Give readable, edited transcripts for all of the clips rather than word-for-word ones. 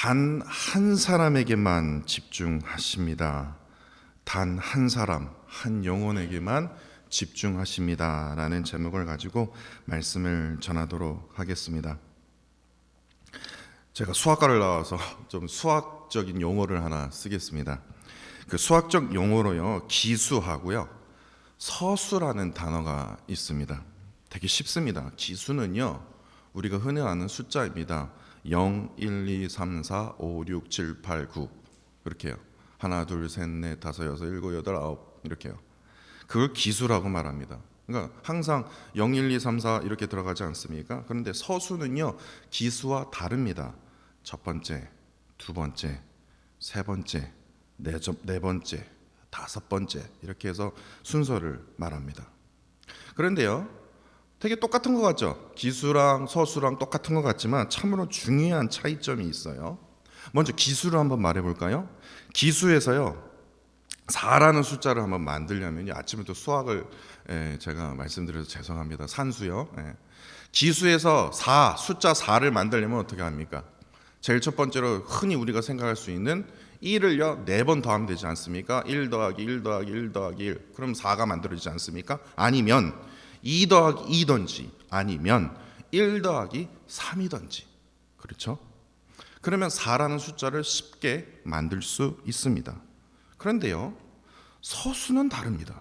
단 한 사람에게만 집중하십니다. 단 한 사람, 한 영혼에게만 집중하십니다. 라는 제목을 가지고 말씀을 전하도록 하겠습니다. 제가 수학과를 나와서 좀 수학적인 용어를 하나 쓰겠습니다. 그 수학적 용어로요, 기수하고요, 서수라는 단어가 있습니다. 되게 쉽습니다. 기수는요, 우리가 흔히 아는 숫자입니다. 0, 1, 2, 3, 4, 5, 6, 7, 8, 9 이렇게요. 하나, 둘, 셋, 넷, 다섯, 여섯, 일곱, 여덟, 아홉 이렇게요. 그걸 기수라고 말합니다. 그러니까 항상 0, 1, 2, 3, 4 이렇게 들어가지 않습니까? 그런데 서수는요, 기수와 다릅니다. 첫 번째, 두 번째, 세 번째, 네 번째, 다섯 번째 이렇게 해서 순서를 말합니다. 그런데요, 되게 똑같은 것 같죠? 기수랑 서수랑 똑같은 것 같지만 참으로 중요한 차이점이 있어요. 먼저 기수를 한번 말해볼까요? 기수에서요, 4라는 숫자를 한번 만들려면 아침부터 수학을 제가 말씀드려서 죄송합니다. 산수요. 기수에서 숫자 4를 만들려면 어떻게 합니까? 제일 첫 번째로 흔히 우리가 생각할 수 있는 1을요 4번 더하면 되지 않습니까? 1 더하기 1 더하기 1 더하기 1 그럼 4가 만들어지지 않습니까? 아니면 2 더하기 2든지 아니면 1 더하기 3이든지, 그렇죠? 그러면 4라는 숫자를 쉽게 만들 수 있습니다. 그런데요, 서수는 다릅니다.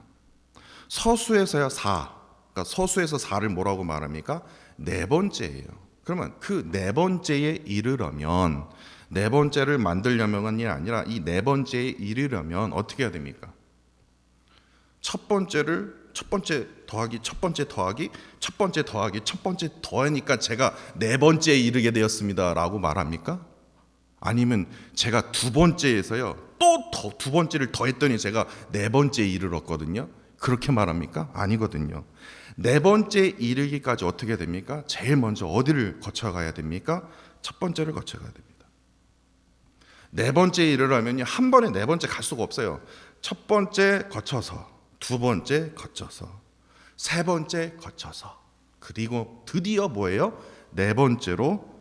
서수에서야 4, 그러니까 서수에서 4를 뭐라고 말합니까? 네 번째예요. 그러면 그 네 번째에 이르려면, 네 번째를 만들려면이 아니라 이 네 번째에 이르려면 어떻게 해야 됩니까? 첫 번째 더하기 첫 번째 더하기 첫 번째 더하기 첫 번째 더하니까 제가 네 번째에 이르게 되었습니다 라고 말합니까? 아니면 제가 두 번째에서요 또 두 번째를 더했더니 제가 네 번째에 이르렀거든요, 그렇게 말합니까? 아니거든요. 네 번째에 이르기까지 어떻게 됩니까? 제일 먼저 어디를 거쳐가야 됩니까? 첫 번째를 거쳐가야 됩니다. 네 번째에 이르려면 한 번에 네 번째 갈 수가 없어요. 첫 번째 거쳐서, 두 번째 거쳐서, 세 번째 거쳐서, 그리고 드디어 뭐예요? 네 번째로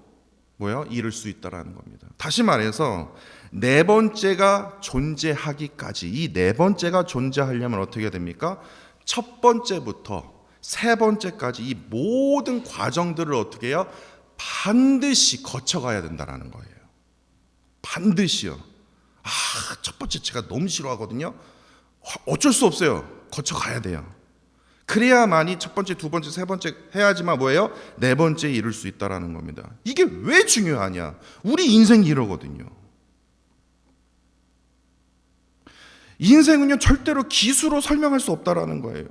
이룰 수 있다라는 겁니다. 다시 말해서 네 번째가 존재하기까지, 이 네 번째가 존재하려면 어떻게 됩니까? 첫 번째부터 세 번째까지 이 모든 과정들을 어떻게 해요? 반드시 거쳐가야 된다라는 거예요. 반드시요. 첫 번째 제가 너무 싫어하거든요. 어쩔 수 없어요. 거쳐가야 돼요. 그래야만이 첫 번째, 두 번째, 세 번째 해야지만 뭐예요? 네 번째에 이룰 수 있다라는 겁니다. 이게 왜 중요하냐? 우리 인생이 이러거든요. 인생은요, 절대로 기수로 설명할 수 없다라는 거예요.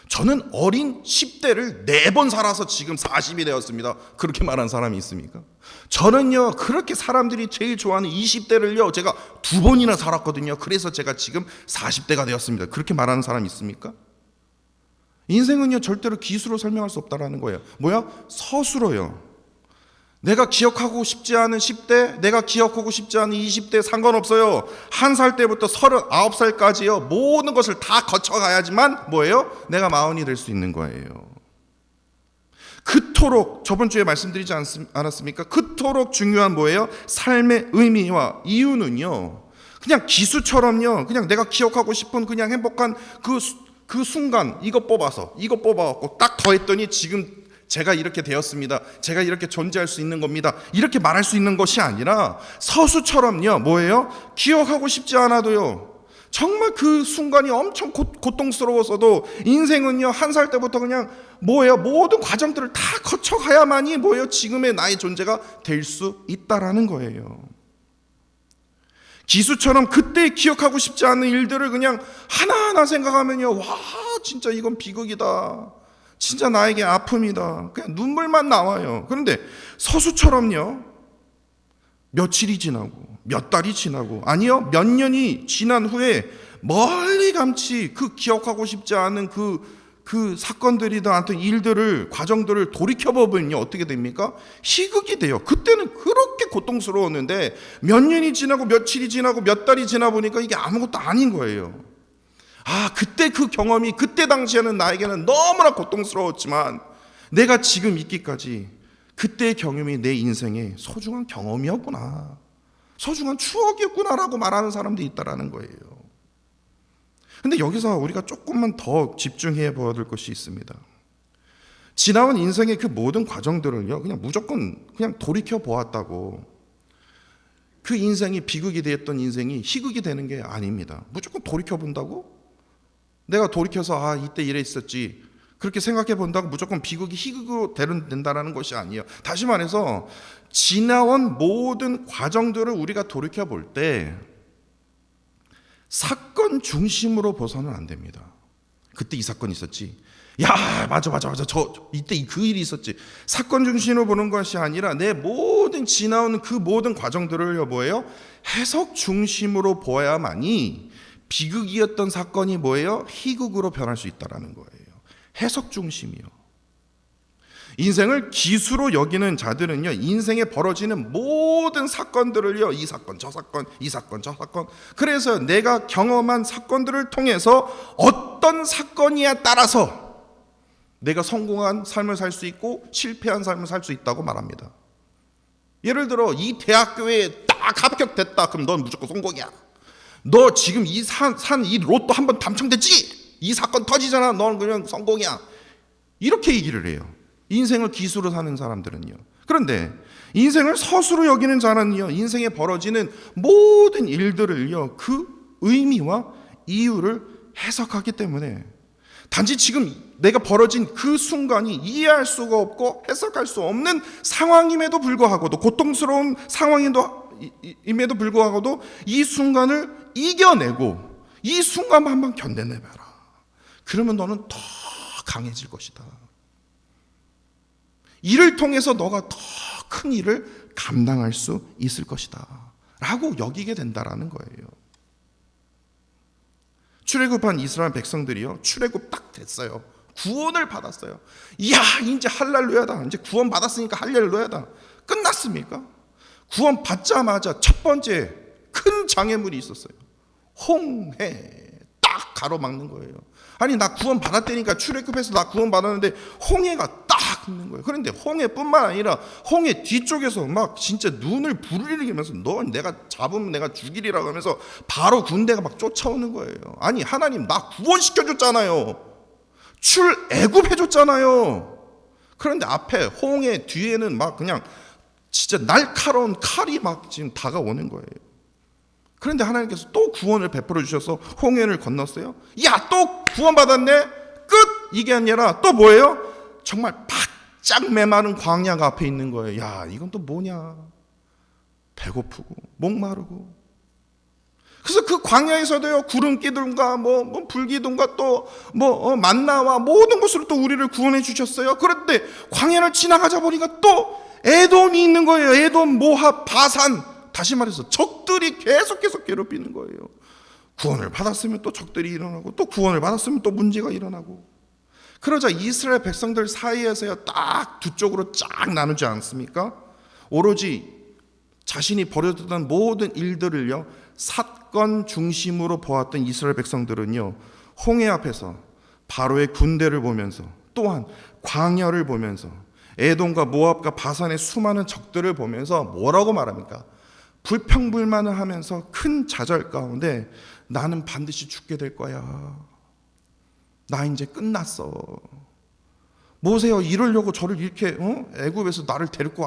저는 어린 10대를 4번 살아서 지금 40이 되었습니다. 그렇게 말한 사람이 있습니까? 저는요, 그렇게 사람들이 제일 좋아하는 20대를요, 제가 2번이나 살았거든요. 그래서 제가 지금 40대가 되었습니다. 그렇게 말하는 사람이 있습니까? 인생은요, 절대로 기수로 설명할 수 없다라는 거예요. 서수로요. 내가 기억하고 싶지 않은 10대, 내가 기억하고 싶지 않은 20대 상관없어요. 1살 때부터 39살까지요, 모든 것을 다 거쳐가야지만 내가 마흔이 될 수 있는 거예요. 그토록, 저번 주에 말씀드리지 않았습니까? 그토록 중요한 삶의 의미와 이유는요, 그냥 기수처럼요, 그냥 내가 기억하고 싶은 그냥 행복한 그 순간 이거 뽑아갖고 딱 더했더니 지금 제가 이렇게 되었습니다, 제가 이렇게 존재할 수 있는 겁니다, 이렇게 말할 수 있는 것이 아니라 서수처럼요, 기억하고 싶지 않아도요, 정말 그 순간이 엄청 고통스러워서도 인생은요, 1살 때부터 그냥 모든 과정들을 다 거쳐가야만이 지금의 나의 존재가 될 수 있다라는 거예요. 기수처럼 그때 기억하고 싶지 않은 일들을 그냥 하나하나 생각하면요, 진짜 이건 비극이다, 진짜 나에게 아픔이다, 그냥 눈물만 나와요. 그런데 서수처럼요, 며칠이 지나고 몇 달이 지나고, 아니요, 몇 년이 지난 후에 멀리감치 그 기억하고 싶지 않은 그 사건들이든 하여튼 일들을, 과정들을 돌이켜보면요, 어떻게 됩니까? 희극이 돼요. 그때는 그렇게 고통스러웠는데 몇 년이 지나고 며칠이 지나고 몇 달이 지나 보니까 이게 아무것도 아닌 거예요. 그때 그 경험이, 그때 당시에는 나에게는 너무나 고통스러웠지만 내가 지금 있기까지 그때의 경험이 내 인생의 소중한 경험이었구나. 소중한 추억이었구나라고 말하는 사람들이 있다라는 거예요. 근데 여기서 우리가 조금만 더 집중해 보아야 될 것이 있습니다. 지나온 인생의 그 모든 과정들을요, 그냥 무조건 그냥 돌이켜 보았다고 그 인생이 비극이 되었던 인생이 희극이 되는 게 아닙니다. 무조건 돌이켜 본다고? 내가 돌이켜서 이때 이래 있었지 그렇게 생각해 본다고 무조건 비극이 희극으로 된다라는 것이 아니에요. 다시 말해서 지나온 모든 과정들을 우리가 돌이켜 볼 때 사건 중심으로 봐서는 안 됩니다. 그때 이 사건이 있었지. 야, 맞아. 이때 그 일이 있었지. 사건 중심으로 보는 것이 아니라 내 모든 지나온 그 모든 과정들을 뭐예요? 해석 중심으로 보아야만이 비극이었던 사건이 뭐예요? 희극으로 변할 수 있다라는 거예요. 해석 중심이요. 인생을 기수로 여기는 자들은요, 인생에 벌어지는 모든 사건들을요, 이 사건, 저 사건, 이 사건, 저 사건. 그래서 내가 경험한 사건들을 통해서 어떤 사건이야 따라서 내가 성공한 삶을 살 수 있고 실패한 삶을 살 수 있다고 말합니다. 예를 들어 이 대학교에 딱 합격됐다. 그럼 넌 무조건 성공이야. 너 지금 이 로또 한번 당첨됐지? 이 사건 터지잖아. 넌 그냥 성공이야. 이렇게 얘기를 해요. 인생을 기수로 사는 사람들은요. 그런데 인생을 서수로 여기는 자는요, 인생에 벌어지는 모든 일들을요, 그 의미와 이유를 해석하기 때문에 단지 지금 내가 벌어진 그 순간이 이해할 수가 없고 해석할 수 없는 상황임에도 불구하고도, 고통스러운 상황임에도 불구하고도 이 순간을 이겨내고 이 순간만 한번 견뎌내봐라. 그러면 너는 더 강해질 것이다. 이를 통해서 너가 더 큰 일을 감당할 수 있을 것이다 라고 여기게 된다라는 거예요. 출애굽한 이스라엘 백성들이요, 출애굽 딱 됐어요. 구원을 받았어요. 이야, 이제 할렐루야다. 이제 구원 받았으니까 할렐루야다. 끝났습니까? 구원 받자마자 첫 번째 큰 장애물이 있었어요. 홍해. 딱 가로막는 거예요. 아니, 나 구원 받았다니까, 출애굽해서 나 구원 받았는데 홍해가 딱 있는 거예요. 그런데 홍해뿐만 아니라 홍해 뒤쪽에서 막 진짜 눈을 부르리면서 너 내가 잡으면 내가 죽이리라고 하면서 바로 군대가 막 쫓아오는 거예요. 아니, 하나님 나 구원시켜줬잖아요. 출애굽해줬잖아요. 그런데 앞에 홍해 뒤에는 막 그냥 진짜 날카로운 칼이 막 지금 다가오는 거예요. 그런데 하나님께서 또 구원을 베풀어 주셔서 홍해를 건넜어요. 야, 또 구원받았네? 끝! 이게 아니라 또 뭐예요? 정말 바짝 메마른 광야가 앞에 있는 거예요. 야, 이건 또 뭐냐? 배고프고 목마르고. 그래서 그 광야에서도요, 구름기둥과 불기둥과 또 만나와 모든 것으로 또 우리를 구원해 주셨어요. 그런데 광야를 지나가자 보니까 또 에돔이 있는 거예요. 에돔, 모압, 바산. 다시 말해서 적들이 계속 괴롭히는 거예요. 구원을 받았으면 또 적들이 일어나고, 또 구원을 받았으면 또 문제가 일어나고. 그러자 이스라엘 백성들 사이에서요, 딱 두 쪽으로 쫙 나누지 않습니까? 오로지 자신이 벌여졌던 모든 일들을요, 사건 중심으로 보았던 이스라엘 백성들은요, 홍해 앞에서 바로의 군대를 보면서, 또한 광야를 보면서, 에돔과 모압과 바산의 수많은 적들을 보면서 뭐라고 말합니까? 불평불만을 하면서 큰 좌절 가운데 나는 반드시 죽게 될 거야. 나 이제 끝났어. 뭐세요? 이러려고 저를 이렇게 애굽에서 나를 데리고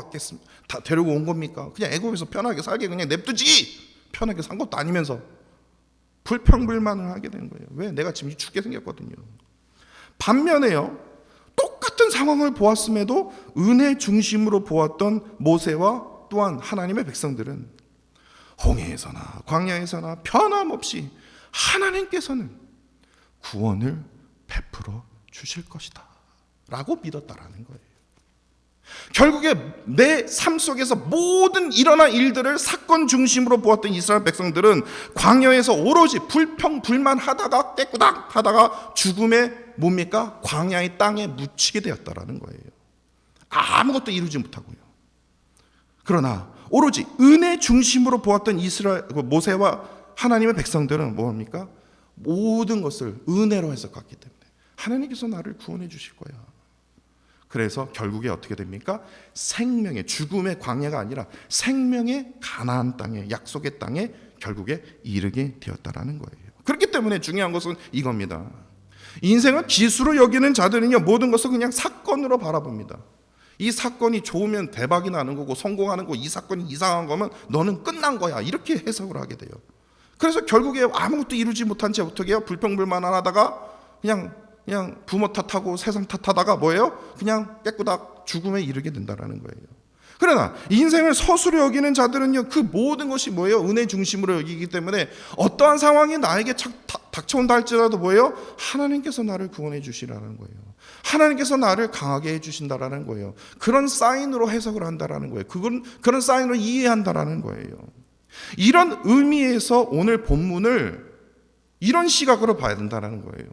온 겁니까? 그냥 애굽에서 편하게 살게 그냥 냅두지. 편하게 산 것도 아니면서 불평불만을 하게 된 거예요. 왜? 내가 지금 죽게 생겼거든요. 반면에요, 똑같은 상황을 보았음에도 은혜 중심으로 보았던 모세와 또한 하나님의 백성들은 홍해에서나 광야에서나 변함없이 하나님께서는 구원을 베풀어 주실 것이다 라고 믿었다라는 거예요. 결국에 내 삶 속에서 모든 일어난 일들을 사건 중심으로 보았던 이스라엘 백성들은 광야에서 오로지 불평불만하다가 깨꾸닥 하다가 죽음의 뭡니까? 광야의 땅에 묻히게 되었다라는 거예요. 아무것도 이루지 못하고요. 그러나 오로지 은혜 중심으로 보았던 모세와 하나님의 백성들은 뭐합니까? 모든 것을 은혜로 해석했기 때문에 하나님께서 나를 구원해 주실 거야. 그래서 결국에 어떻게 됩니까? 생명의, 죽음의 광야가 아니라 생명의 가나안 땅에, 약속의 땅에 결국에 이르게 되었다라는 거예요. 그렇기 때문에 중요한 것은 이겁니다. 인생을 기수로 여기는 자들은요, 모든 것을 그냥 사건으로 바라봅니다. 이 사건이 좋으면 대박이 나는 거고 성공하는 거고, 이 사건이 이상한 거면 너는 끝난 거야, 이렇게 해석을 하게 돼요. 그래서 결국에 아무것도 이루지 못한 채 어떻게 해요? 불평불만하다가 그냥 부모 탓하고 세상 탓하다가 뭐예요? 그냥 깨꾸닥 죽음에 이르게 된다라는 거예요. 그러나 인생을 서술로 여기는 자들은요, 그 모든 것이 뭐예요? 은혜 중심으로 여기기 때문에 어떠한 상황이 나에게 닥쳐온다 할지라도 뭐예요? 하나님께서 나를 구원해 주시라는 거예요. 하나님께서 나를 강하게 해주신다라는 거예요. 그런 사인으로 해석을 한다라는 거예요. 그런 사인으로 이해한다라는 거예요. 이런 의미에서 오늘 본문을 이런 시각으로 봐야 된다는 거예요.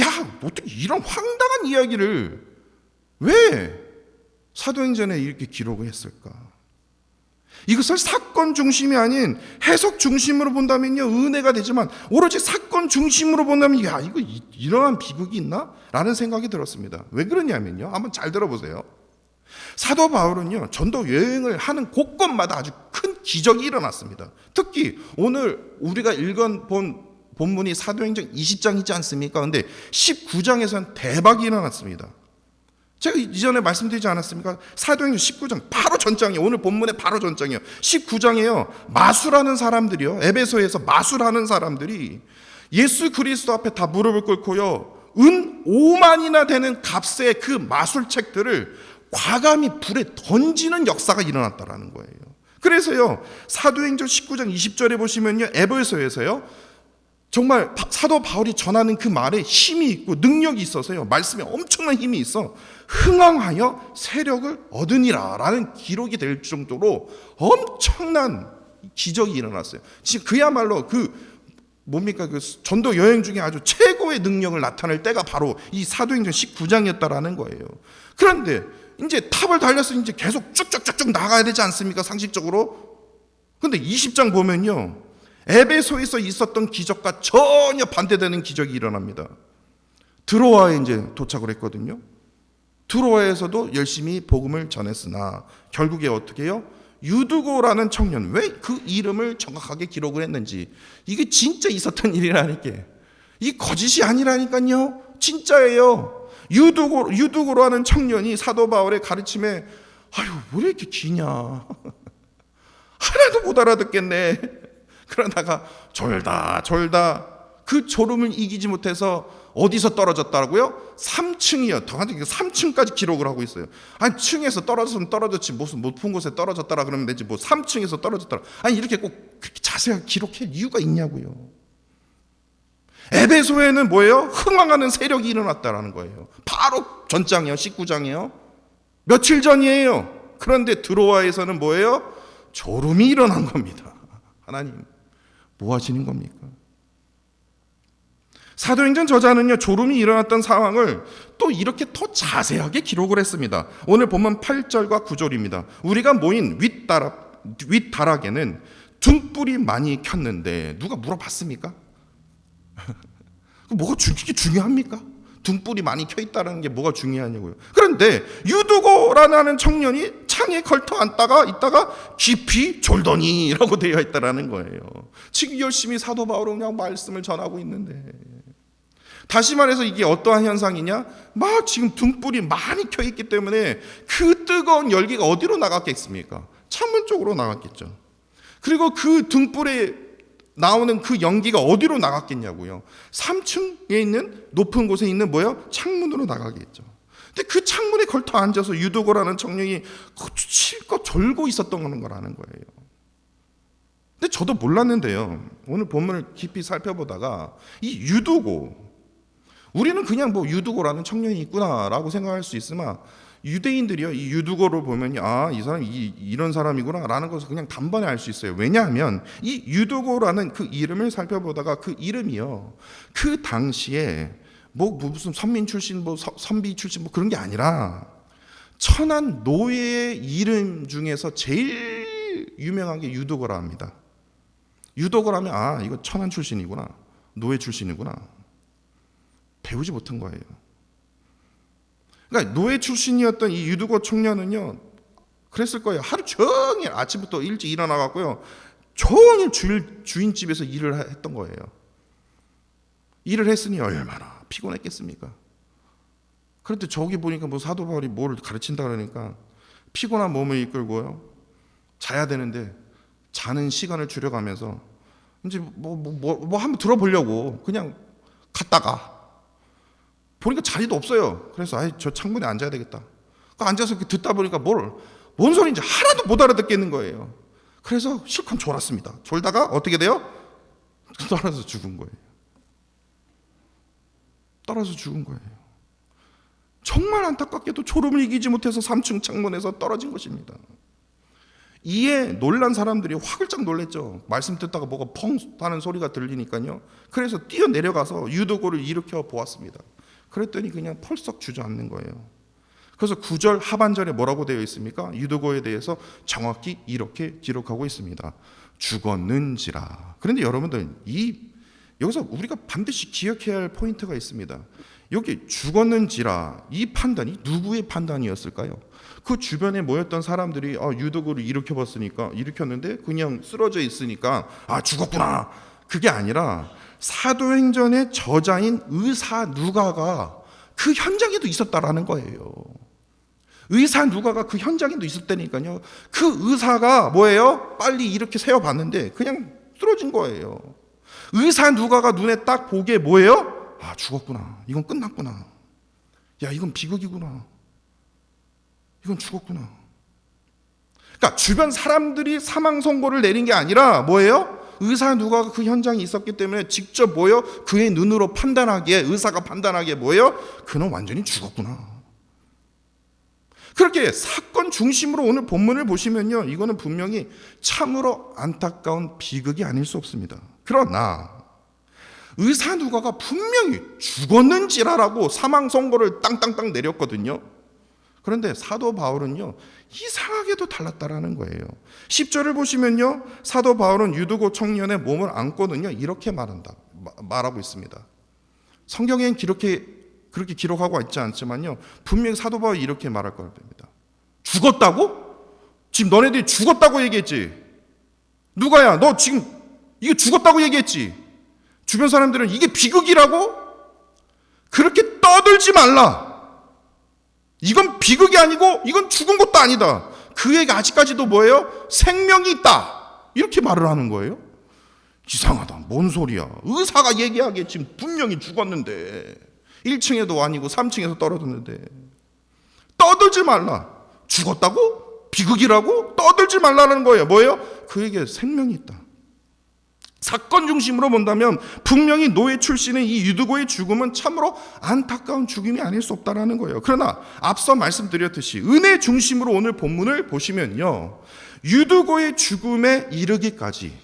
야, 어떻게 이런 황당한 이야기를 왜 사도행전에 이렇게 기록을 했을까? 이것을 사건 중심이 아닌 해석 중심으로 본다면요, 은혜가 되지만 오로지 사건 중심으로 본다면 야, 이거 이러한 비극이 있나? 라는 생각이 들었습니다. 왜 그러냐면요, 한번 잘 들어보세요. 사도 바울은요, 전도 여행을 하는 곳곳마다 아주 큰 기적이 일어났습니다. 특히 오늘 우리가 본 본문이 사도행전 20장이지 않습니까? 근데 19장에서는 대박이 일어났습니다. 제가 이전에 말씀드리지 않았습니까? 사도행전 19장 바로 전장이에요. 오늘 본문의 바로 전장이에요. 19장에요, 마술하는 사람들이요, 에베소에서 마술하는 사람들이 예수 그리스도 앞에 다 무릎을 꿇고요, 은 5만이나 되는 값의 그 마술책들을 과감히 불에 던지는 역사가 일어났다라는 거예요. 그래서요, 사도행전 19장 20절에 보시면요, 에베소에서요, 정말 사도 바울이 전하는 그 말에 힘이 있고 능력이 있어서요, 말씀에 엄청난 힘이 있어 흥왕하여 세력을 얻으니라 라는 기록이 될 정도로 엄청난 기적이 일어났어요. 지금 그야말로 그 전도 여행 중에 아주 최고의 능력을 나타낼 때가 바로 이 사도행전 19장이었다라는 거예요. 그런데 이제 탑을 달려서 이제 계속 쭉쭉쭉쭉 나가야 되지 않습니까? 상식적으로. 근데 20장 보면요, 에베소에서 있었던 기적과 전혀 반대되는 기적이 일어납니다. 드로아에 이제 도착을 했거든요. 드로아에서도 열심히 복음을 전했으나 결국에 어떻게 해요? 유두고라는 청년, 왜 그 이름을 정확하게 기록을 했는지, 이게 진짜 있었던 일이라니까, 이 거짓이 아니라니까요, 진짜예요. 유두고라는 청년이 사도 바울의 가르침에 아유, 왜 이렇게 기냐, 하나도 못 알아듣겠네, 그러다가 졸다 그 졸음을 이기지 못해서 어디서 떨어졌다고요? 3층이요. 더 3층까지 기록을 하고 있어요. 아니, 층에서 떨어졌으면 떨어졌지, 무슨 높은 곳에 떨어졌다라 그러면 되지, 뭐 3층에서 떨어졌다라, 아니 이렇게 꼭 그렇게 자세하게 기록할 이유가 있냐고요. 에베소에는 뭐예요? 흥황하는 세력이 일어났다라는 거예요. 바로 전장이요, 19장이요, 며칠 전이에요. 그런데 드로아에서는 뭐예요? 졸음이 일어난 겁니다. 하나님, 뭐 하시는 겁니까? 사도행전 저자는요, 졸음이 일어났던 상황을 또 이렇게 더 자세하게 기록을 했습니다. 오늘 본문 8절과 9절입니다. 우리가 모인 윗다락에는 등불이 많이 켰는데, 누가 물어봤습니까? 뭐가 이게 중요합니까? 등불이 많이 켜있다는 게 뭐가 중요하냐고요. 그런데 유두고라는 청년이 창에 걸터 앉다가 있다가 깊이 졸더니라고 되어 있다라는 거예요. 지금 열심히 사도 바울은 그냥 말씀을 전하고 있는데, 다시 말해서 이게 어떠한 현상이냐, 막 지금 등불이 많이 켜있기 때문에 그 뜨거운 열기가 어디로 나갔겠습니까? 창문 쪽으로 나갔겠죠. 그리고 그 등불에 나오는 그 연기가 어디로 나갔겠냐고요. 3층에 있는 높은 곳에 있는 뭐예요? 창문으로 나가겠죠. 근데 그 창문에 걸터 앉아서 유두고라는 청년이 실컷 졸고 있었던 거라는 거예요. 근데 저도 몰랐는데요, 오늘 본문을 깊이 살펴보다가 이 유두고, 우리는 그냥 뭐 유두고라는 청년이 있구나라고 생각할 수 있으나, 유대인들이요, 이 유두고를 보면 아, 이 사람이 이런 사람이구나 라는 것을 그냥 단번에 알 수 있어요. 왜냐하면 이 유두고라는 그 이름을 살펴보다가 그 이름이요, 그 당시에 뭐 무슨 선민 출신, 뭐 선비 출신, 뭐 그런 게 아니라 천한 노예의 이름 중에서 제일 유명한 게 유두고라 합니다. 유두고라면 아, 이거 천한 출신이구나, 노예 출신이구나, 배우지 못한 거예요. 그러니까 노예 출신이었던 이 유두고 청년은요, 그랬을 거예요. 하루 종일 아침부터 일찍 일어나갖고요, 종일 주인집에서 일을 했던 거예요. 일을 했으니 얼마나 피곤했겠습니까? 그런데 저기 보니까 뭐 사도 바울이 뭘 가르친다 그러니까 피곤한 몸을 이끌고요, 자야 되는데 자는 시간을 줄여가면서 이제 뭐 한번 들어보려고 그냥 갔다가 보니까 자리도 없어요. 그래서 저 창문에 앉아야 되겠다. 앉아서 듣다 보니까 뭔 소리인지 하나도 못 알아듣겠는 거예요. 그래서 실컷 졸았습니다. 졸다가 어떻게 돼요? 떨어져 죽은 거예요. 떨어져 죽은 거예요. 정말 안타깝게도 졸음을 이기지 못해서 3층 창문에서 떨어진 것입니다. 이에 놀란 사람들이 화글짝 놀랬죠. 말씀 듣다가 뭐가 펑 하는 소리가 들리니까요. 그래서 뛰어내려가서 유두고를 일으켜 보았습니다. 그랬더니 그냥 펄썩 주저앉는 거예요. 그래서 9절 하반절에 뭐라고 되어 있습니까? 유두고에 대해서 정확히 이렇게 기록하고 있습니다. 죽었는지라. 그런데 여러분들, 여기서 우리가 반드시 기억해야 할 포인트가 있습니다. 여기 죽었는지라, 이 판단이 누구의 판단이었을까요? 그 주변에 모였던 사람들이 유두고를 일으켰는데 그냥 쓰러져 있으니까 죽었구나, 그게 아니라 사도행전의 저자인 의사 누가가 그 현장에도 있었다라는 거예요. 의사 누가가 그 현장에도 있었다니까요. 그 의사가 뭐예요? 빨리 이렇게 세워봤는데 그냥 쓰러진 거예요. 의사 누가가 눈에 딱 보기에 뭐예요? 죽었구나, 이건 끝났구나, 야 이건 비극이구나, 이건 죽었구나. 그러니까 주변 사람들이 사망 선고를 내린 게 아니라 뭐예요? 의사 누가가 그 현장에 있었기 때문에 직접 뭐예요? 그의 눈으로 판단하기에, 의사가 판단하기에 뭐예요? 그는 완전히 죽었구나. 그렇게 사건 중심으로 오늘 본문을 보시면요, 이거는 분명히 참으로 안타까운 비극이 아닐 수 없습니다. 그러나 의사 누가가 분명히 죽었는지라라고 사망 선고를 땅땅땅 내렸거든요. 그런데 사도 바울은요, 이상하게도 달랐다라는 거예요. 10절을 보시면요, 사도 바울은 유두고 청년의 몸을 안고는요, 이렇게 말하고 있습니다. 성경엔 그렇게 기록하고 있지 않지만요, 분명히 사도 바울이 이렇게 말할 겁니다. 죽었다고? 지금 너네들이 죽었다고 얘기했지? 누가야, 너 지금 이거 죽었다고 얘기했지? 주변 사람들은 이게 비극이라고? 그렇게 떠들지 말라. 이건 비극이 아니고 이건 죽은 것도 아니다. 그에게 아직까지도 뭐예요? 생명이 있다. 이렇게 말을 하는 거예요. 이상하다. 뭔 소리야. 의사가 얘기하기에 지금 분명히 죽었는데 1층에도 아니고 3층에서 떨어졌는데 떠들지 말라. 죽었다고? 비극이라고? 떠들지 말라는 거예요. 뭐예요? 그에게 생명이 있다. 사건 중심으로 본다면 분명히 노예 출신의 이 유두고의 죽음은 참으로 안타까운 죽음이 아닐 수 없다라는 거예요. 그러나 앞서 말씀드렸듯이 은혜 중심으로 오늘 본문을 보시면요, 유두고의 죽음에 이르기까지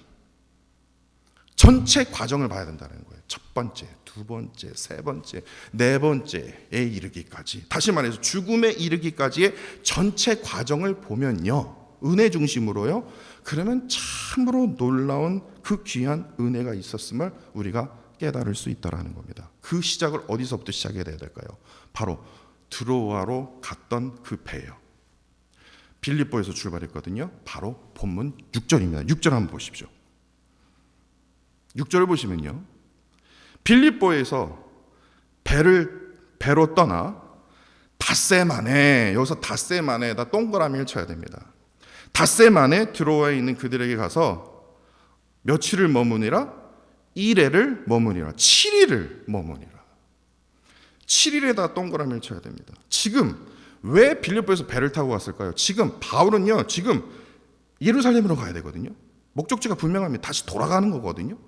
전체 과정을 봐야 된다는 거예요. 첫 번째, 두 번째, 세 번째, 네 번째에 이르기까지, 다시 말해서 죽음에 이르기까지의 전체 과정을 보면요, 은혜 중심으로요, 그러면 참으로 놀라운 그 귀한 은혜가 있었음을 우리가 깨달을 수 있다는 겁니다. 그 시작을 어디서부터 시작해야 될까요? 바로 드로아로 갔던 그 배예요. 빌립보에서 출발했거든요. 바로 본문 6절입니다. 6절 한번 보십시오. 6절을 보시면요, 빌립보에서 배로 떠나 닷새만에, 여기서 닷새만에다 동그라미를 쳐야 됩니다. 닷새만에 드로아에 있는 그들에게 가서 며칠을 머무니라? 1회를 머무니라. 7일을 머무니라. 7일에다 동그라미를 쳐야 됩니다. 지금 왜 빌립보에서 배를 타고 갔을까요? 지금 바울은요, 지금 예루살렘으로 가야 되거든요. 목적지가 분명합니다. 다시 돌아가는 거거든요.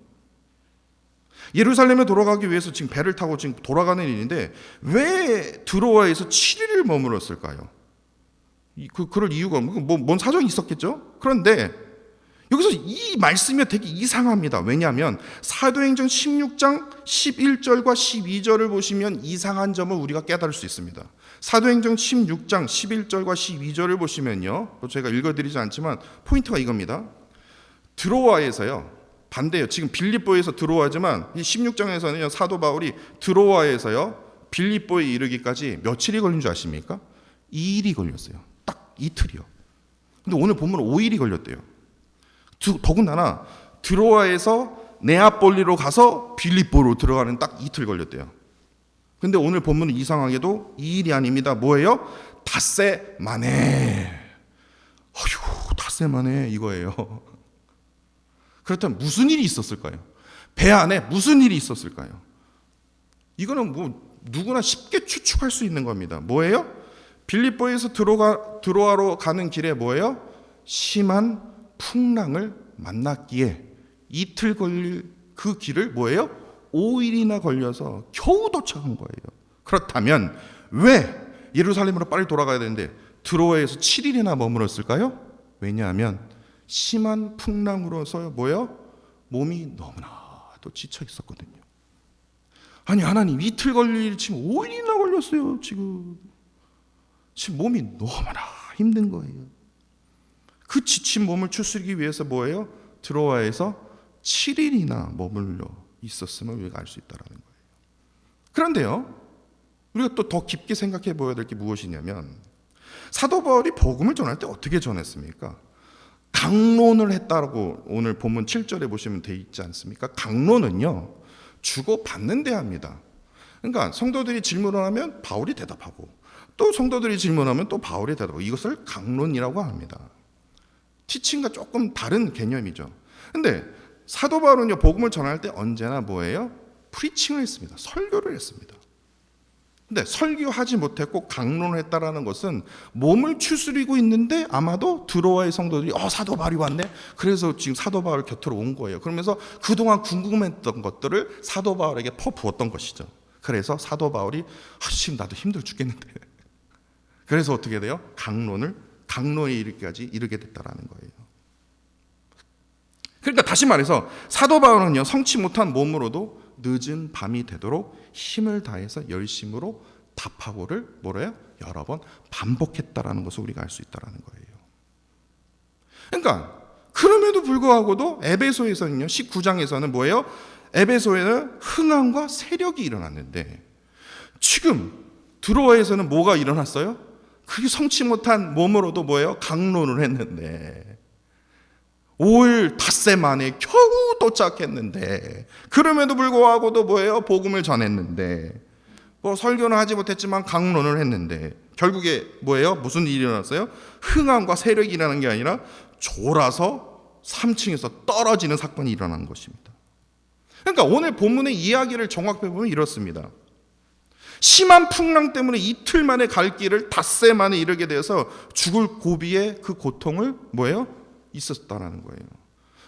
예루살렘에 돌아가기 위해서 지금 배를 타고 지금 돌아가는 일인데 왜 드로아에서 7일을 머물렀을까요? 그럴 이유가 뭔 사정이 있었겠죠? 그런데 여기서 이 말씀이 되게 이상합니다. 왜냐하면 사도행전 16장 11절과 12절을 보시면 이상한 점을 우리가 깨달을 수 있습니다. 사도행전 16장 11절과 12절을 보시면요, 제가 읽어드리지 않지만 포인트가 이겁니다. 드로아에서요, 반대예요. 지금 빌립보에서 드로아지만 이 16장에서는요, 사도 바울이 드로아에서요 빌립보에 이르기까지 며칠이 걸린 줄 아십니까? 2일이 걸렸어요. 딱 이틀이요. 근데 오늘 본문은 5일이 걸렸대요. 더군다나 드로아에서 네아폴리로 가서 빌립보로 들어가는 딱 이틀 걸렸대요. 근데 오늘 본문은 이상하게도 2일이 아닙니다. 뭐예요? 닷새 만에. 어휴, 닷새 만에 이거예요. 그렇다면 무슨 일이 있었을까요? 배 안에 무슨 일이 있었을까요? 이거는 뭐 누구나 쉽게 추측할 수 있는 겁니다. 뭐예요? 빌립보에서 드로아로 가는 길에 뭐예요? 심한 풍랑을 만났기에 이틀 걸릴 그 길을 뭐예요? 5일이나 걸려서 겨우 도착한 거예요. 그렇다면 왜 예루살렘으로 빨리 돌아가야 되는데 드로아에서 7일이나 머물었을까요? 왜냐하면 심한 풍랑으로서 뭐예요? 몸이 너무나도 지쳐 있었거든요. 아니 하나님, 이틀 걸릴 지금 5일이나 걸렸어요. 지금 몸이 너무나 힘든 거예요. 그 지친 몸을 추스리기 위해서 뭐예요? 드로아에서 7일이나 머물러 있었음을 우리가 알 수 있다는 거예요. 그런데요, 우리가 또 더 깊게 생각해 보아야 될 게 무엇이냐면, 사도 바울이 복음을 전할 때 어떻게 전했습니까? 강론을 했다고 오늘 본문 7절에 보시면 돼 있지 않습니까? 강론은요, 주고받는 대화입니다. 그러니까 성도들이 질문을 하면 바울이 대답하고, 또 성도들이 질문하면 또 바울이 대답하고, 이것을 강론이라고 합니다. 티칭과 조금 다른 개념이죠. 근데 사도 바울은요, 복음을 전할 때 언제나 뭐예요? 프리칭을 했습니다. 설교를 했습니다. 근데 설교하지 못했고 강론을 했다라는 것은 몸을 추스리고 있는데 아마도 드로아의 성도들이 사도 바울이 왔네? 그래서 지금 사도 바울 곁으로 온 거예요. 그러면서 그동안 궁금했던 것들을 사도 바울에게 퍼부었던 것이죠. 그래서 사도 바울이 지금 나도 힘들어 죽겠는데. 그래서 어떻게 돼요? 강론에 이르기까지 이르게 됐다라는 거예요. 그러니까 다시 말해서 사도 바울은요, 성치 못한 몸으로도 늦은 밤이 되도록 힘을 다해서 열심으로 답하고를 뭐래요? 여러 번 반복했다라는 것을 우리가 알 수 있다라는 거예요. 그러니까 그럼에도 불구하고도 에베소에서는요, 19장에서는 뭐예요? 에베소에는 흥함과 세력이 일어났는데 지금 드로아에서는 뭐가 일어났어요? 그게 성치 못한 몸으로도 뭐예요? 강론을 했는데 5일 닷새 만에 겨우 도착했는데, 그럼에도 불구하고도 뭐예요? 복음을 전했는데, 설교는 하지 못했지만 강론을 했는데, 결국에 뭐예요? 무슨 일이 일어났어요? 흥함과 세력이 일어나는 게 아니라 졸아서 3층에서 떨어지는 사건이 일어난 것입니다. 그러니까 오늘 본문의 이야기를 종합해 보면 이렇습니다. 심한 풍랑 때문에 이틀 만에 갈 길을 닷새 만에 이르게 되어서 죽을 고비의 그 고통을 뭐예요? 있었다라는 거예요.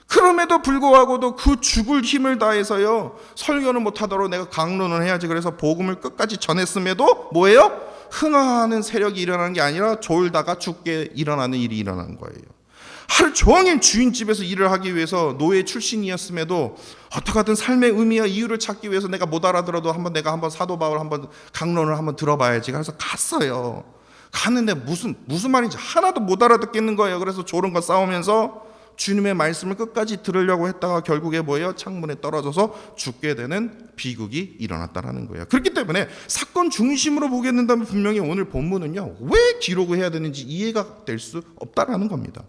그럼에도 불구하고도 그 죽을 힘을 다해서요, 설교는 못하도록 내가 강론을 해야지, 그래서 복음을 끝까지 전했음에도 뭐예요? 흥하는 세력이 일어나는 게 아니라 졸다가 죽게 일어나는 일이 일어나는 거예요. 하루 종일 주인집에서 일을 하기 위해서 노예 출신이었음에도 어떻게 하든 삶의 의미와 이유를 찾기 위해서 내가 못 알아들어도 내가 한번 사도 바울 한번 강론을 한번 들어봐야지. 그래서 갔어요. 갔는데 무슨 말인지 하나도 못 알아듣겠는 거예요. 그래서 졸음과 싸우면서 주님의 말씀을 끝까지 들으려고 했다가 결국에 뭐예요? 창문에 떨어져서 죽게 되는 비극이 일어났다는 거예요. 그렇기 때문에 사건 중심으로 보게 된다면 분명히 오늘 본문은요, 왜 기록을 해야 되는지 이해가 될 수 없다라는 겁니다.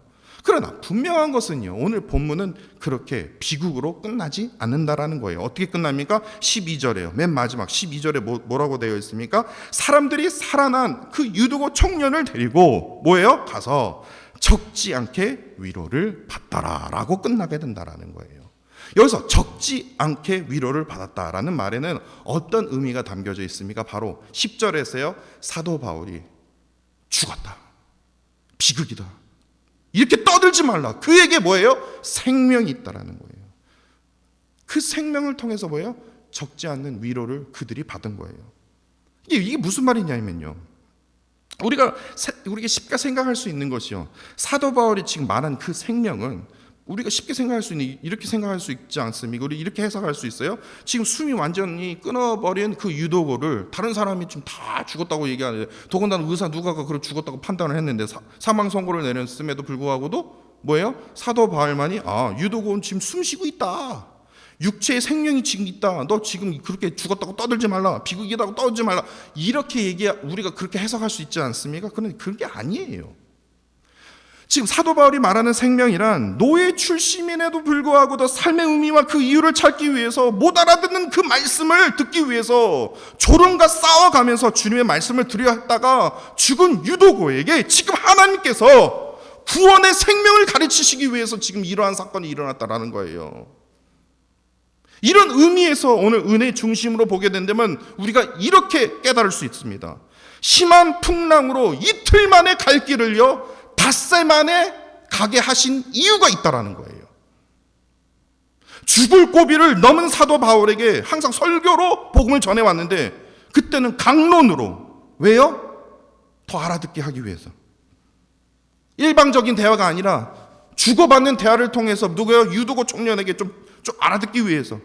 그러나 분명한 것은요, 오늘 본문은 그렇게 비극으로 끝나지 않는다라는 거예요. 어떻게 끝납니까? 12절에요. 맨 마지막 12절에 뭐라고 되어 있습니까? 사람들이 살아난 그 유두고 청년을 데리고 뭐예요? 가서 적지 않게 위로를 받더라라고 끝나게 된다라는 거예요. 여기서 적지 않게 위로를 받았다라는 말에는 어떤 의미가 담겨져 있습니까? 바로 10절에서요, 사도 바울이 죽었다, 비극이다, 이렇게 떠들지 말라. 그에게 뭐예요? 생명이 있다라는 거예요. 그 생명을 통해서 뭐예요? 적지 않는 위로를 그들이 받은 거예요. 이게 무슨 말이냐면요, 우리가 쉽게 생각할 수 있는 것이요, 사도 바울이 지금 말한 그 생명은 우리가 쉽게 생각할 수 있는, 이렇게 생각할 수 있지 않습니까? 우리 이렇게 해석할 수 있어요. 지금 숨이 완전히 끊어버린 그 유도고를 다른 사람이 좀 다 죽었다고 얘기하는데, 더군다나 의사 누가가 그걸 죽었다고 판단을 했는데 사망 선고를 내렸음에도 불구하고도 뭐예요? 사도 바울만이 유도고는 지금 숨 쉬고 있다, 육체의 생명이 지금 있다. 너 지금 그렇게 죽었다고 떠들지 말라. 비극이라고 떠들지 말라. 이렇게 우리가 그렇게 해석할 수 있지 않습니까? 그런데 그게 아니에요. 지금 사도 바울이 말하는 생명이란 노예 출신임에도 불구하고 더 삶의 의미와 그 이유를 찾기 위해서 못 알아듣는 그 말씀을 듣기 위해서 졸음과 싸워가면서 주님의 말씀을 들으려 했다가 죽은 유도고에게 지금 하나님께서 구원의 생명을 가르치시기 위해서 지금 이러한 사건이 일어났다라는 거예요. 이런 의미에서 오늘 은혜 중심으로 보게 된다면 우리가 이렇게 깨달을 수 있습니다. 심한 풍랑으로 이틀 만에 갈 길을요 닷새 만에 가게 하신 이유가 있다라는 거예요. 죽을 고비를 넘은 사도 바울에게 항상 설교로 복음을 전해왔는데 그때는 강론으로. 왜요? 더 알아듣게 하기 위해서. 일방적인 대화가 아니라 주고받는 대화를 통해서 누구요? 유도고 청년에게 좀 알아듣기 위해서.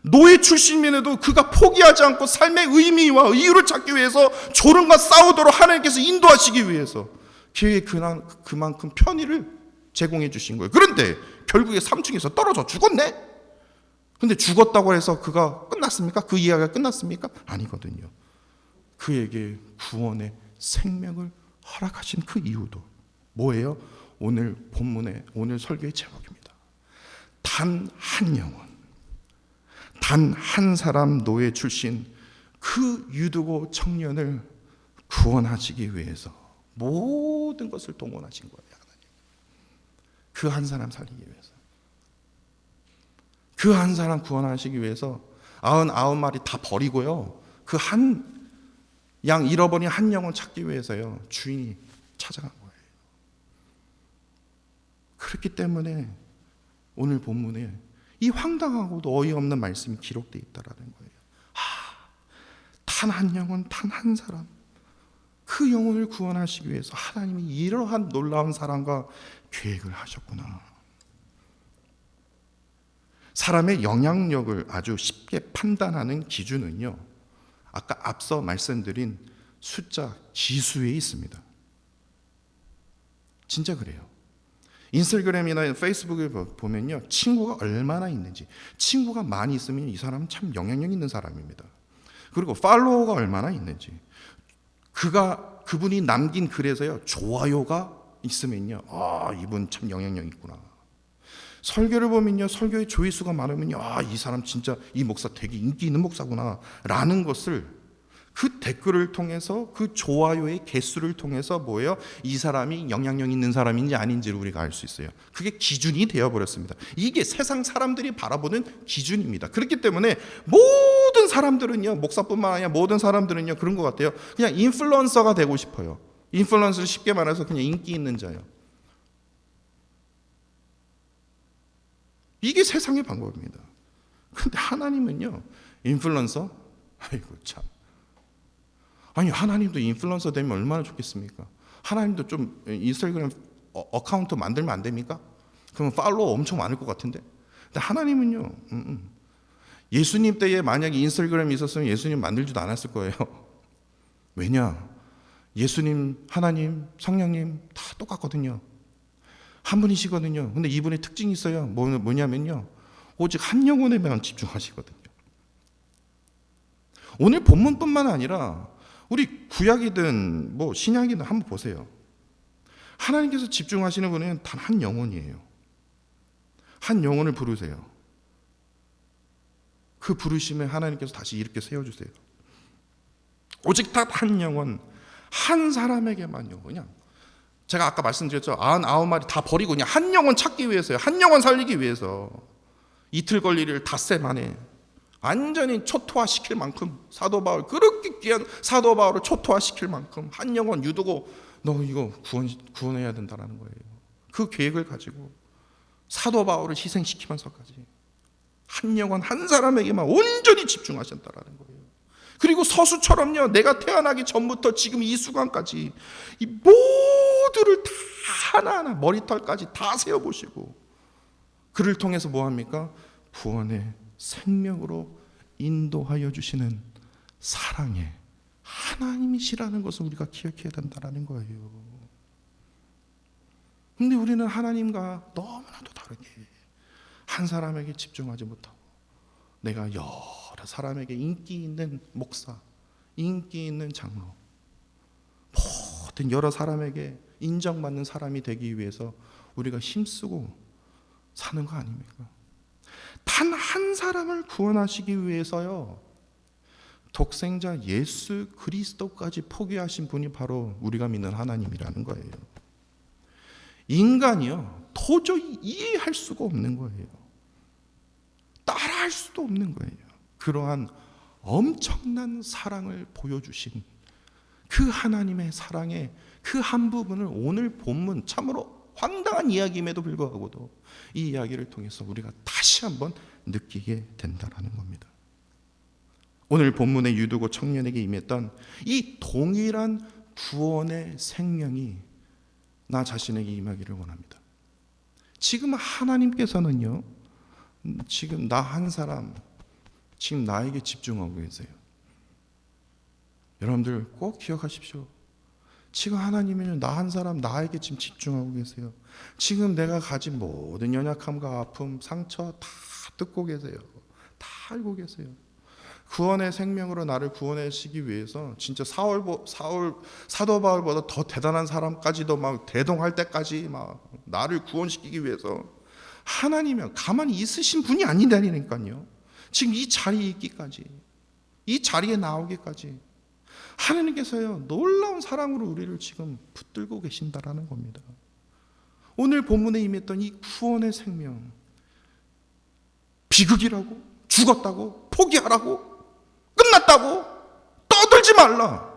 노예 출신임에도 그가 포기하지 않고 삶의 의미와 이유를 찾기 위해서 졸음과 싸우도록 하나님께서 인도하시기 위해서 그에게 그만큼 편의를 제공해 주신 거예요. 그런데 결국에 3층에서 떨어져 죽었네? 근데 죽었다고 해서 그가 끝났습니까? 그 이야기가 끝났습니까? 아니거든요. 그에게 구원의 생명을 허락하신 그 이유도 뭐예요? 오늘 본문의 오늘 설교의 제목입니다. 단 한 영혼, 단 한 사람 노예 출신 그 유두고 청년을 구원하시기 위해서 모든 것을 동원하신 거예요. 하나님. 그 한 사람 살리기 위해서. 그 한 사람 구원하시기 위해서 99마리 다 버리고요. 그 한 양 잃어버린 한 영혼 찾기 위해서요. 주인이 찾아간 거예요. 그렇기 때문에 오늘 본문에 이 황당하고도 어이없는 말씀이 기록되어 있다라는 거예요. 단 한 영혼, 단 한 사람. 그 영혼을 구원하시기 위해서 하나님이 이러한 놀라운 사랑과 계획을 하셨구나. 사람의 영향력을 아주 쉽게 판단하는 기준은요, 아까 앞서 말씀드린 숫자 기수에 있습니다. 진짜 그래요. 인스타그램이나 페이스북을 보면요, 친구가 얼마나 있는지, 친구가 많이 있으면 이 사람은 참 영향력 있는 사람입니다. 그리고 팔로워가 얼마나 있는지, 그분이 남긴 글에서요 좋아요가 있으면요, 이분 참 영향력 있구나. 설교를 보면요, 설교의 조회수가 많으면요, 이 사람 진짜 이 목사 되게 인기 있는 목사구나 라는 것을 그 댓글을 통해서 그 좋아요의 개수를 통해서 뭐예요? 이 사람이 영향력 있는 사람인지 아닌지를 우리가 알 수 있어요. 그게 기준이 되어버렸습니다. 이게 세상 사람들이 바라보는 기준입니다. 그렇기 때문에 모든 사람들은요, 목사뿐만 아니라 모든 사람들은요 그런 것 같아요. 그냥 인플루언서가 되고 싶어요. 인플루언서를 쉽게 말해서 그냥 인기 있는 자예요. 이게 세상의 방법입니다. 근데 하나님은요, 인플루언서? 아이고 참. 아니, 하나님도 인플루언서 되면 얼마나 좋겠습니까? 하나님도 좀 인스타그램 어카운트 만들면 안 됩니까? 그러면 팔로워 엄청 많을 것 같은데. 근데 하나님은요, 예수님 때에 만약에 인스타그램이 있었으면 예수님 만들지도 않았을 거예요. 왜냐? 예수님, 하나님, 성령님 다 똑같거든요. 한 분이시거든요. 근데 이분의 특징이 있어요. 뭐냐면요, 오직 한 영혼에만 집중하시거든요. 오늘 본문뿐만 아니라 우리 구약이든 뭐 신약이든 한번 보세요. 하나님께서 집중하시는 분은 단 한 영혼이에요. 한 영혼을 부르세요. 그 부르심에 하나님께서 다시 이렇게 세워주세요. 오직 단 한 영혼, 한 사람에게만요. 그냥 제가 아까 말씀드렸죠. 99마리 다 버리고 그냥 한 영혼 찾기 위해서요. 한 영혼 살리기 위해서 이틀 걸리를 닷새 만에 완전히 초토화시킬 만큼, 사도 바울, 그렇게 귀한 사도 바울을 초토화시킬 만큼 한 영혼 유두고 너 이거 구원해야 된다는 거예요. 그 계획을 가지고 사도 바울을 희생시키면서까지 한 영혼 한 사람에게만 온전히 집중하셨다는 거예요. 그리고 서수처럼요, 내가 태어나기 전부터 지금 이 순간까지 이 모두를 다 하나하나 머리털까지 다 세어보시고 그를 통해서 뭐합니까? 구원의 생명으로 인도하여 주시는 사랑의 하나님이시라는 것을 우리가 기억해야 된다는 거예요. 근데 우리는 하나님과 너무나도 다르게 한 사람에게 집중하지 못하고 내가 여러 사람에게 인기 있는 목사, 인기 있는 장로, 모든 여러 사람에게 인정받는 사람이 되기 위해서 우리가 힘쓰고 사는 거 아닙니까? 단 한 사람을 구원하시기 위해서요, 독생자 예수 그리스도까지 포기하신 분이 바로 우리가 믿는 하나님이라는 거예요. 인간이요, 도저히 이해할 수가 없는 거예요. 따라할 수도 없는 거예요. 그러한 엄청난 사랑을 보여주신 그 하나님의 사랑의 그 한 부분을 오늘 본문, 참으로 황당한 이야기임에도 불구하고도 이 이야기를 통해서 우리가 다시 한번 느끼게 된다는 겁니다. 오늘 본문의 유두고 청년에게 임했던 이 동일한 구원의 생명이 나 자신에게 임하기를 원합니다. 지금 하나님께서는요, 지금 나 한 사람, 지금 나에게 집중하고 계세요. 여러분들 꼭 기억하십시오. 지금 하나님은 나 한 사람, 나에게 지금 집중하고 계세요. 지금 내가 가진 모든 연약함과 아픔, 상처 다 듣고 계세요. 다 알고 계세요. 구원의 생명으로 나를 구원하시기 위해서 진짜 사도 바울보다 더 대단한 사람까지도 막 대동할 때까지 막 나를 구원시키기 위해서 하나님이 가만히 있으신 분이 아니다니까요. 지금 이 자리에 있기까지, 이 자리에 나오기까지 하나님께서요, 놀라운 사랑으로 우리를 지금 붙들고 계신다라는 겁니다. 오늘 본문에 임했던 이 구원의 생명, 비극이라고, 죽었다고, 포기하라고, 끝났다고 떠들지 말라.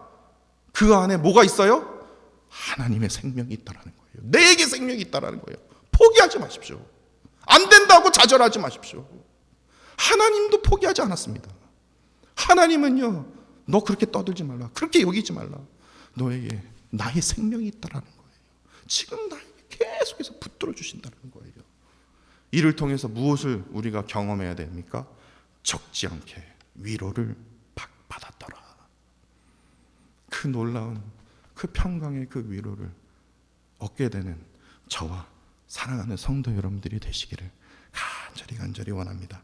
그 안에 뭐가 있어요? 하나님의 생명이 있다라는 거예요. 내게 생명이 있다라는 거예요. 포기하지 마십시오. 안 된다고 좌절하지 마십시오. 하나님도 포기하지 않았습니다. 하나님은요, 너 그렇게 떠들지 말라, 그렇게 여기지 말라. 너에게 나의 생명이 있다라는 거예요. 지금 나에게 계속해서 붙들어 주신다는 거예요. 이를 통해서 무엇을 우리가 경험해야 됩니까? 적지 않게 위로를 받았더라. 그 놀라운, 그 평강의 그 위로를 얻게 되는 저와 사랑하는 성도 여러분들이 되시기를 간절히 원합니다.